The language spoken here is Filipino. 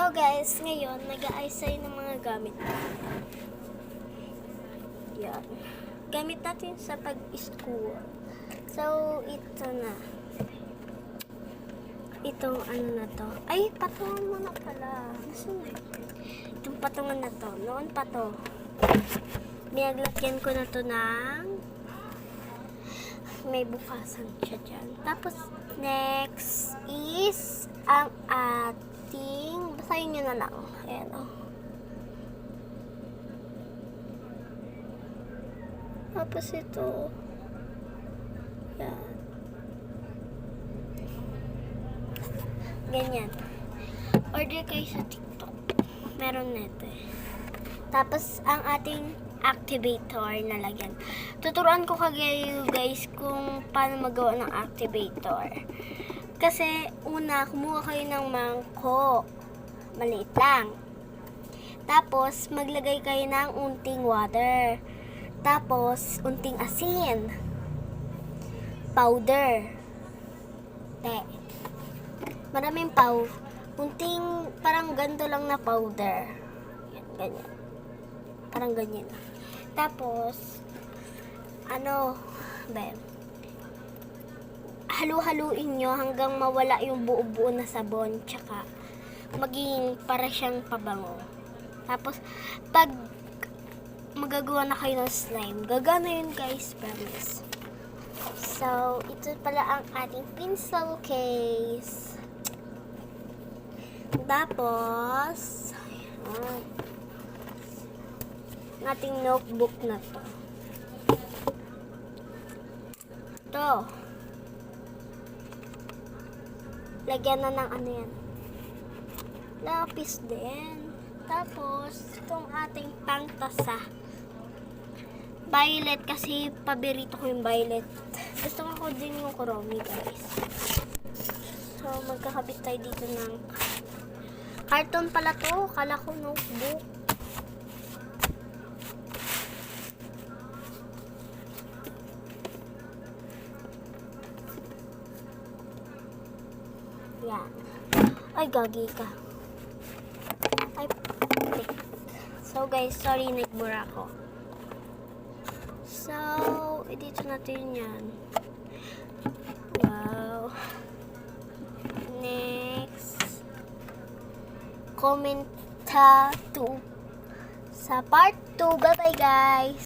So guys, ngayon nag-aayos tayo ng mga gamit. Yan. Gamit natin sa pag-school. So, ito na. Itong ano na to. Ay, patungan mo na pala. Itong patungan na to. Noon pa to. Binaglagyan ko na to ng may bukasan siya dyan. Tapos, next is ang ating, basahin nyo na lang. Ayan o. Tapos ito. Yan. Ganyan. Order kayo sa TikTok. Meron nito eh. Tapos, ang ating activator na lagyan. Tuturuan ko kayo guys kung paano magawa ng activator. Kasi, una, kumuha kayo ng mangkok. Maliit lang. Tapos, maglagay kayo ng unting water. Tapos, unting asin. Powder. Maraming unting, parang ganito lang na powder. Yan, ganyan. Parang ganyan. Tapos, halu-haluin nyo hanggang mawala yung buo-buo na sabon. Tsaka, maging para siyang pabango. Tapos, pag magagawa na kayo ng slime, gagana yun guys, promise. So, ito pala ang ating pencil case. Tapos, ayan, ating notebook na to. Ito. Lagyan na ng ano yan. Lapis din. Tapos, itong ating pangtasa. Violet kasi paborito ko yung violet. Gusto ko din yung kuromi guys. So, magkakabit tayo dito ng carton pala to. Kala ko notebook. Yan. Ay, gagi ka. Ay, so guys, sorry, nagbura ako. So, dito natin yan. Wow. Next. Comment sa part 2. Bye-bye guys.